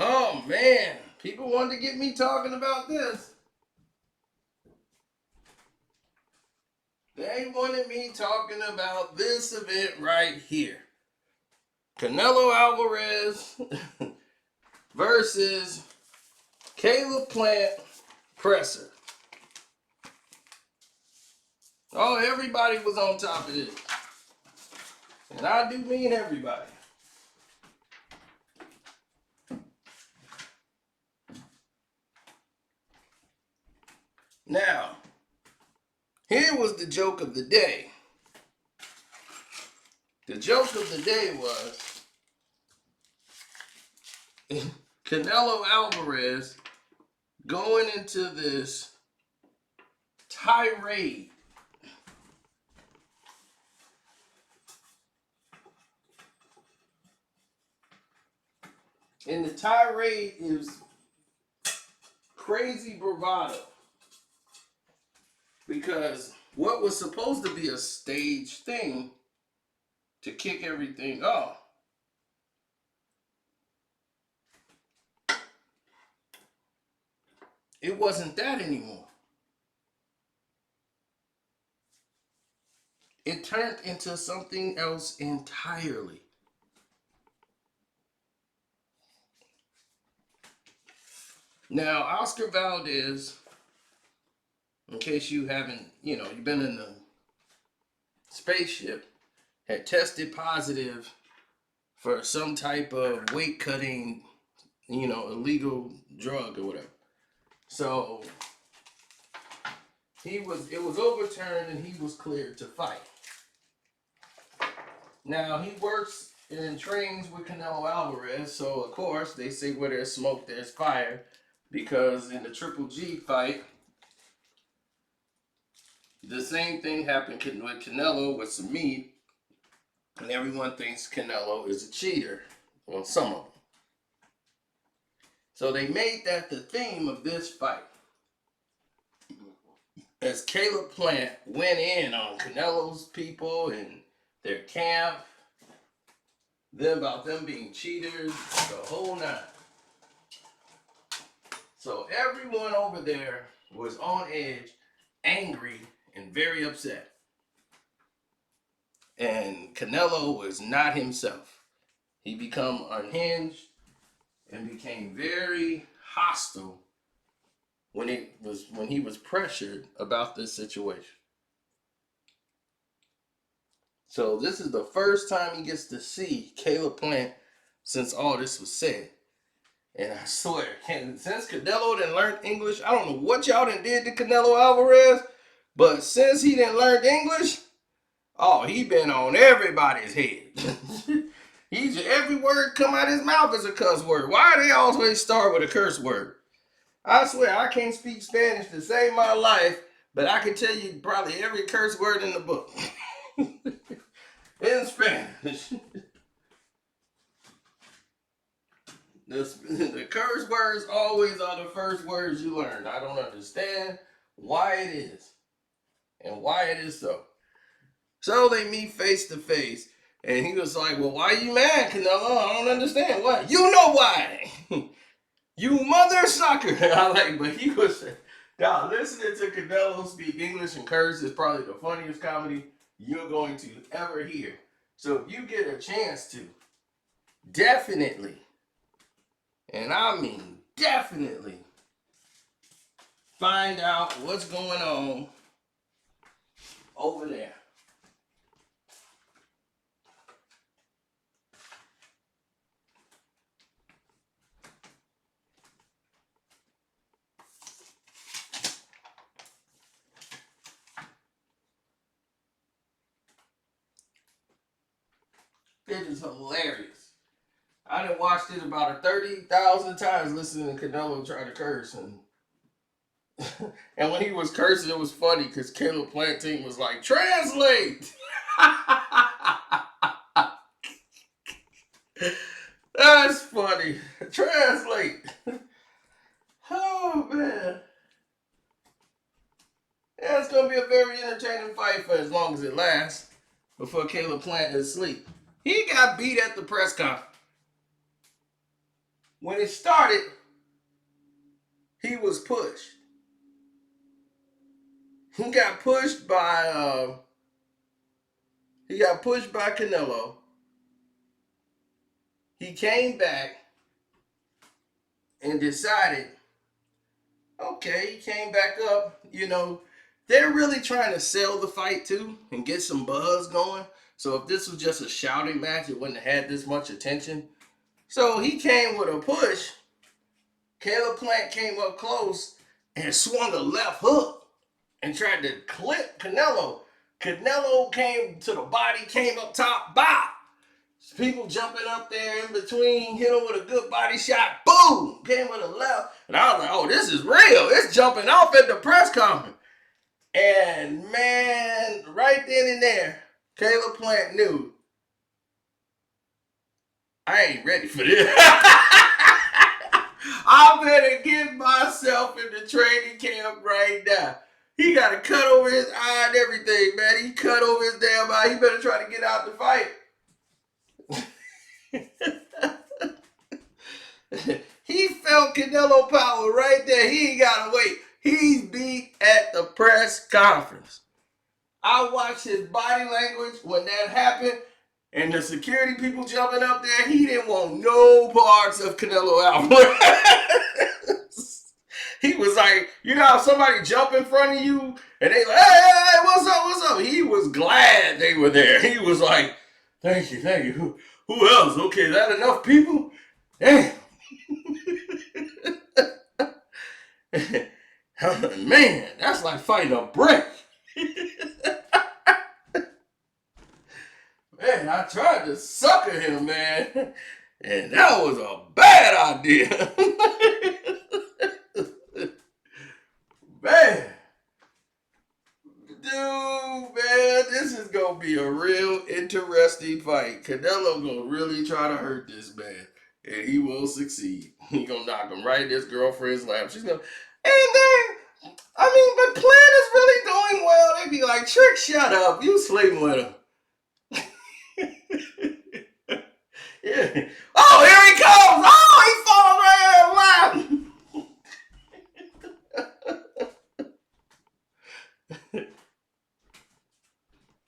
Oh man, people wanted to get me talking about this. They wanted me talking about this event right here. Canelo Alvarez versus Caleb Plant presser. Oh, everybody was on top of this. And I do mean everybody. Now, here was the joke of the day. The joke of the day was Canelo Alvarez going into this tirade. And the tirade is crazy bravado. Because what was supposed to be a stage thing to kick everything off, it wasn't that anymore. It turned into something else entirely. Now, Oscar Valdez, in case you haven't, you've been in the spaceship, had tested positive for some type of weight cutting, illegal drug or whatever. So it was overturned and he was cleared to fight. Now he works and trains with Canelo Alvarez, so of course they say where there's smoke, there's fire, because in the Triple G fight, the same thing happened with Canelo with some meat, and everyone thinks Canelo is a cheater. Well, some of them. So they made that the theme of this fight. As Caleb Plant went in on Canelo's people and their camp, about them being cheaters, the whole nine. So everyone over there was on edge, angry, and very upset. And Canelo was not himself. He became unhinged and became very hostile when he was pressured about this situation. So this is the first time he gets to see Caleb Plant since all this was said. And I swear, since Canelo didn't learn English, I don't know what y'all done did to Canelo Alvarez, but since he didn't learn English, he been on everybody's head. Every word come out his mouth is a cuss word. Why do they always start with a curse word? I swear, I can't speak Spanish to save my life, but I can tell you probably every curse word in the book. In Spanish. The curse words always are the first words you learn. I don't understand why it is and why it is so. So they meet face to face, and he was like, "Well, why are you mad, Canelo? I don't understand. What? You know why? You mother sucker." I like, but he was, now listening to Canelo speak English and curse is probably the funniest comedy you're going to ever hear. So if you get a chance to, definitely, and I mean definitely, find out what's going on over there. It is hilarious. I done watched it about 30,000 times listening to Canelo try to curse. And when he was cursing, it was funny because Caleb Plant team was like, "Translate!" That's funny. Translate. Oh, man. Yeah, it's going to be a very entertaining fight for as long as it lasts before Caleb Plant is asleep. He got beat at the press conference. When it started, he was pushed. He got pushed by Canelo. He came back and decided, okay, he came back up. They're really trying to sell the fight too and get some buzz going. So if this was just a shouting match, it wouldn't have had this much attention. So he came with a push. Caleb Plant came up close and swung a left hook and tried to clip Canelo. Canelo came to the body, came up top, bop. People jumping up there in between, hit him with a good body shot, boom, came with a left. And I was like, oh, this is real. It's jumping off at the press conference. And man, right then and there, Caleb Plant knew, I ain't ready for this. I better get myself in the training camp right now. He got a cut over his eye and everything, man. He cut over his damn eye. He better try to get out the fight. He felt Canelo power right there. He ain't got to wait. He's beat at the press conference. I watched his body language when that happened, and the security people jumping up there. He didn't want no parts of Canelo Alvarez. He was like, you know how somebody jump in front of you and they like, hey, what's up? He was glad they were there. He was like, thank you. Who else? Okay, is that enough people? Damn. Man, that's like fighting a brick. Man, I tried to sucker him, man. And that was a bad idea. Man. Dude, man, this is going to be a real interesting fight. Canelo going to really try to hurt this man. And he will succeed. He going to knock him right in his girlfriend's lap. She's going to, and then, but Plant is really doing well. They be like, Trick, shut up. You sleeping with him. Yeah. Oh, here he comes. Oh, he falls right in lap.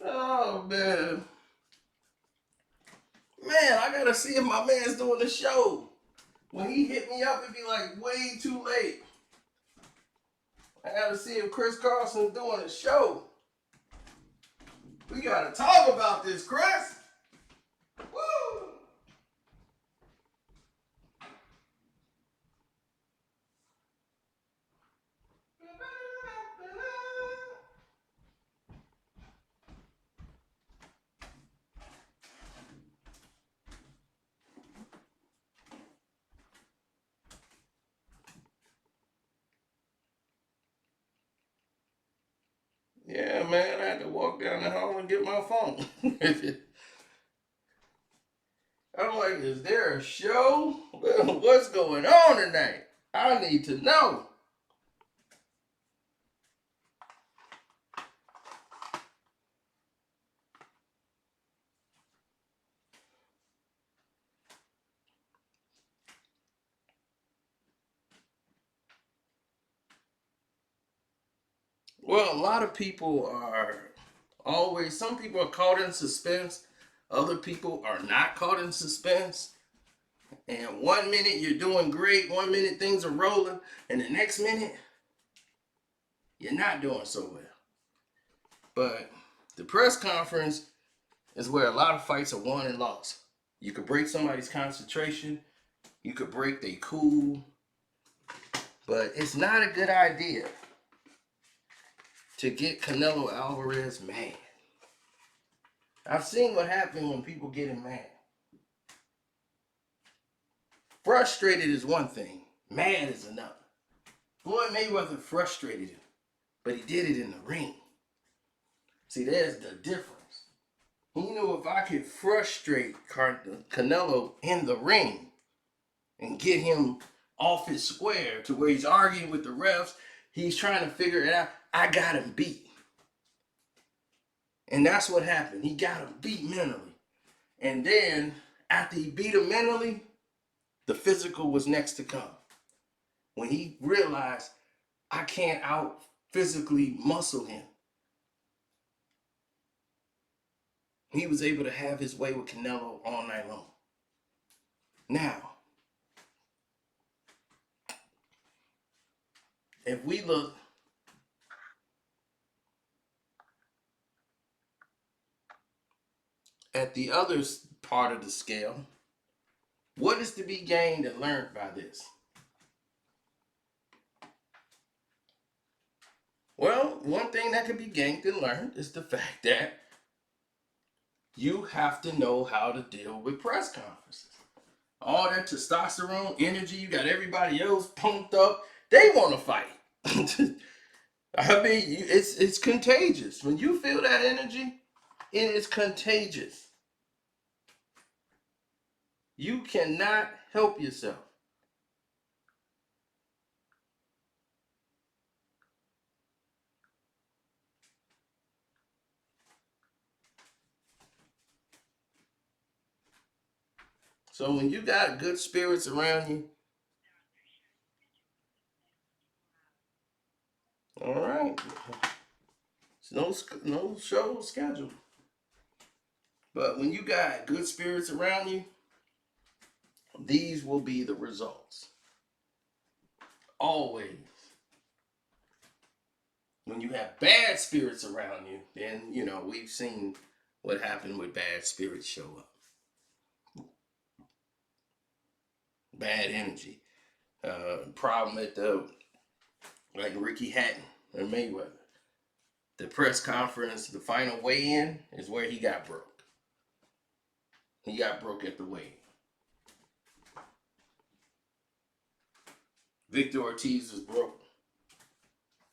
Oh, man. Man, I got to see if my man's doing the show. When he hit me up, it'd be like way too late. I got to see if Chris Carlson's doing a show. We got to talk about this, Chris. Woo! Yeah, man, I had to walk down the hall and get my phone. I'm like, is there a show? What's going on tonight? I need to know. Well, a lot of people are some people are caught in suspense. Other people are not caught in suspense. And 1 minute you're doing great, 1 minute things are rolling, and the next minute you're not doing so well. But the press conference is where a lot of fights are won and lost. You could break somebody's concentration, you could break their cool, but it's not a good idea to get Canelo Alvarez mad. I've seen what happens when people get him mad. Frustrated is one thing, mad is another. Floyd Mayweather frustrated him, but he did it in the ring. See, there's the difference. He knew if I could frustrate Canelo in the ring and get him off his square to where he's arguing with the refs, he's trying to figure it out, I got him beat. And that's what happened. He got him beat mentally. And then, after he beat him mentally, the physical was next to come. When he realized I can't out physically muscle him, he was able to have his way with Canelo all night long. Now, if we look at the other part of the scale, what is to be gained and learned by this? Well, one thing that can be gained and learned is the fact that you have to know how to deal with press conferences. All that testosterone energy, you got everybody else pumped up. They want to fight. I mean, it's contagious. When you feel that energy, it is contagious. You cannot help yourself. So when you got good spirits around you, all right, no show scheduled. But when you got good spirits around you, these will be the results. Always. When you have bad spirits around you, then, we've seen what happened when bad spirits show up. Bad energy. Problem at like Ricky Hatton and Mayweather. The press conference, the final weigh-in is where he got broke. He got broke at the weigh-in. Victor Ortiz was broke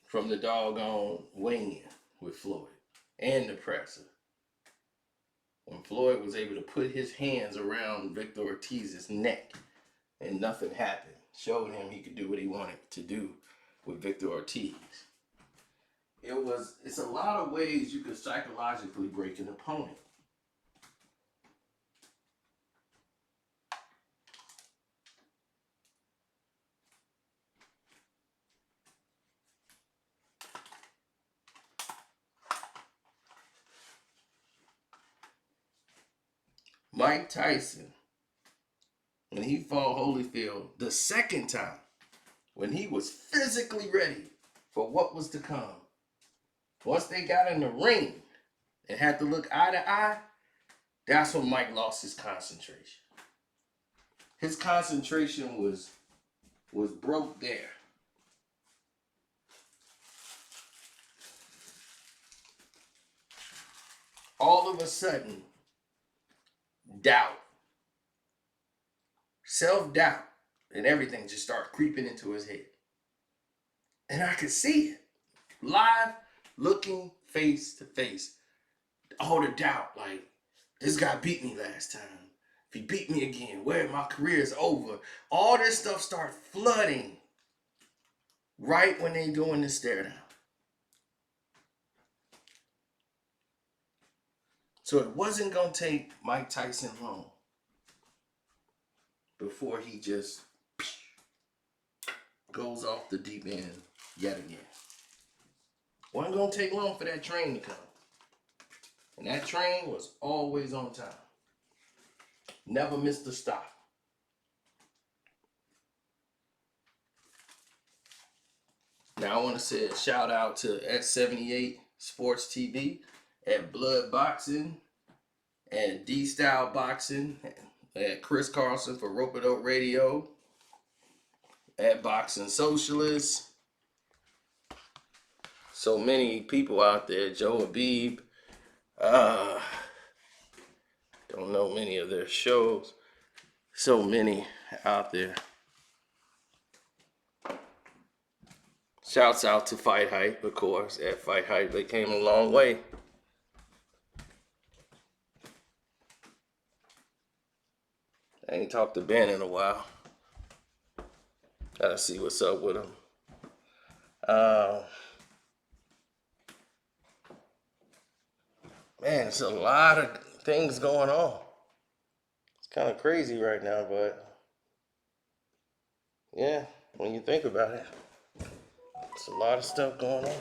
from the doggone weigh-in with Floyd and the presser. When Floyd was able to put his hands around Victor Ortiz's neck and nothing happened, showed him he could do what he wanted to do with Victor Ortiz. It's a lot of ways you could psychologically break an opponent. Mike Tyson, when he fought Holyfield the second time, when he was physically ready for what was to come, once they got in the ring and had to look eye to eye, that's when Mike lost his concentration. His concentration was broke there. All of a sudden, doubt, self-doubt, and everything just started creeping into his head. And I could see it. Live, looking face to face. All the doubt, like, this guy beat me last time. If he beat me again, my career is over. All this stuff starts flooding right when they doing the stare down. So it wasn't going to take Mike Tyson long before he just goes off the deep end yet again. Wasn't going to take long for that train to come. And that train was always on time. Never missed a stop. Now I want to say a shout out to at 78 Sports TV, at Blood Boxing, and D Style Boxing, at Chris Carlson for Rope It Up Radio, at Boxing Socialist. So many people out there. Joe Habib. Don't know many of their shows. So many out there. Shouts out to Fight Hype, of course. At Fight Hype, they came a long way. I ain't talked to Ben in a while. Gotta see what's up with him. Man, it's a lot of things going on. It's kind of crazy right now, but Yeah, when you think about it, it's a lot of stuff going on.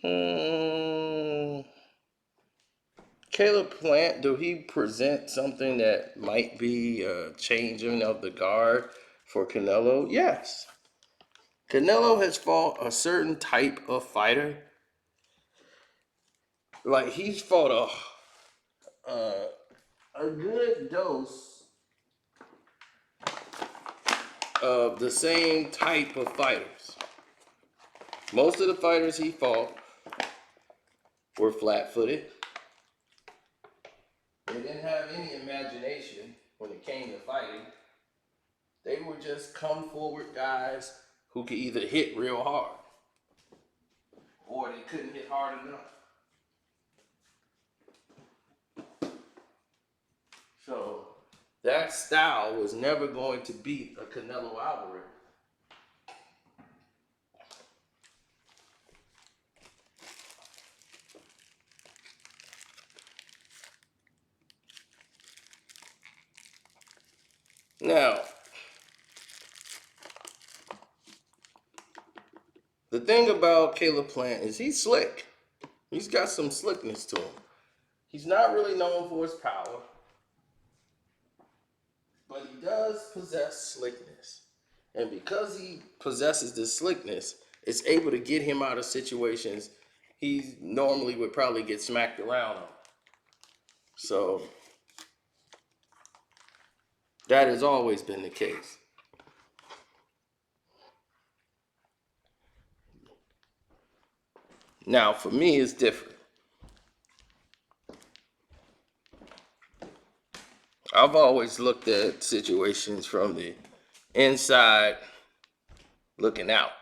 Mm, Caleb Plant, do he present something that might be a changing of the guard for Canelo? Yes. Canelo has fought a certain type of fighter. Like he's fought a good dose of the same type of fighters. Most of the fighters he fought were flat-footed. They didn't have any imagination when it came to fighting. They were just come forward guys who could either hit real hard or they couldn't hit hard enough. So that style was never going to beat a Canelo Alvarez. Now, the thing about Caleb Plant is he's slick. He's got some slickness to him. He's not really known for his power, but he does possess slickness. And because he possesses this slickness, it's able to get him out of situations he normally would probably get smacked around on. So that has always been the case. Now, for me, it's different. I've always looked at situations from the inside looking out.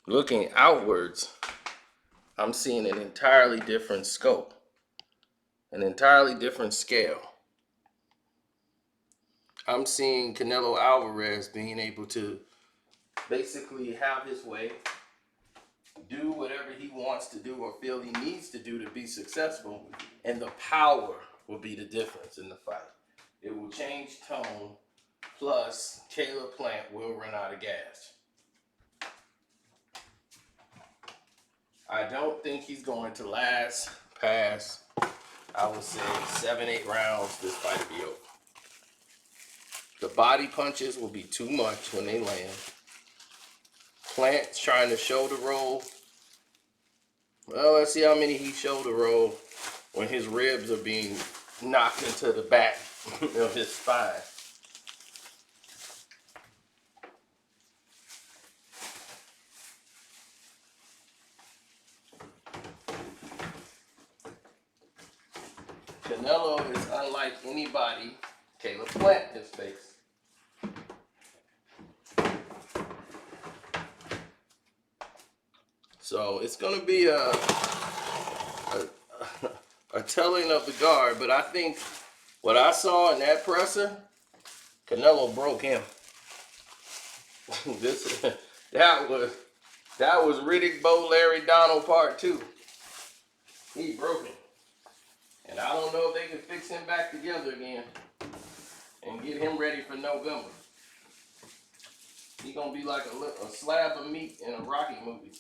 Looking outwards, I'm seeing an entirely different scope, an entirely different scale. I'm seeing Canelo Alvarez being able to basically have his way, do whatever he wants to do or feel he needs to do to be successful, and the power will be the difference in the fight. It will change tone, plus Caleb Plant will run out of gas. I don't think he's going to last past, I would say, 7-8 rounds. This fight will be over. The body punches will be too much when they land. Plant's trying to shoulder roll. Well, let's see how many he shoulder roll when his ribs are being knocked into the back of his spine. Canelo is unlike anybody Caleb Plant has faced. So it's going to be a telling of the guard, but I think what I saw in that presser, Canelo broke him. that was Riddick Bowe Larry Donald Part 2. He broke him. And I don't know if they can fix him back together again and get him ready for November. He's going to be like a slab of meat in a Rocky movie.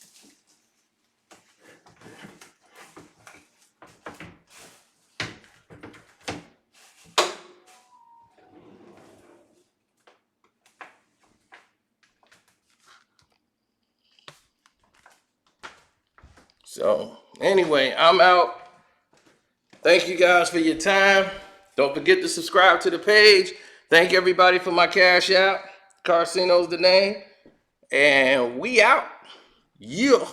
So, anyway, I'm out. Thank you guys for your time. Don't forget to subscribe to the page. Thank everybody for my cash out. Carcino's the name. And we out. Yeah.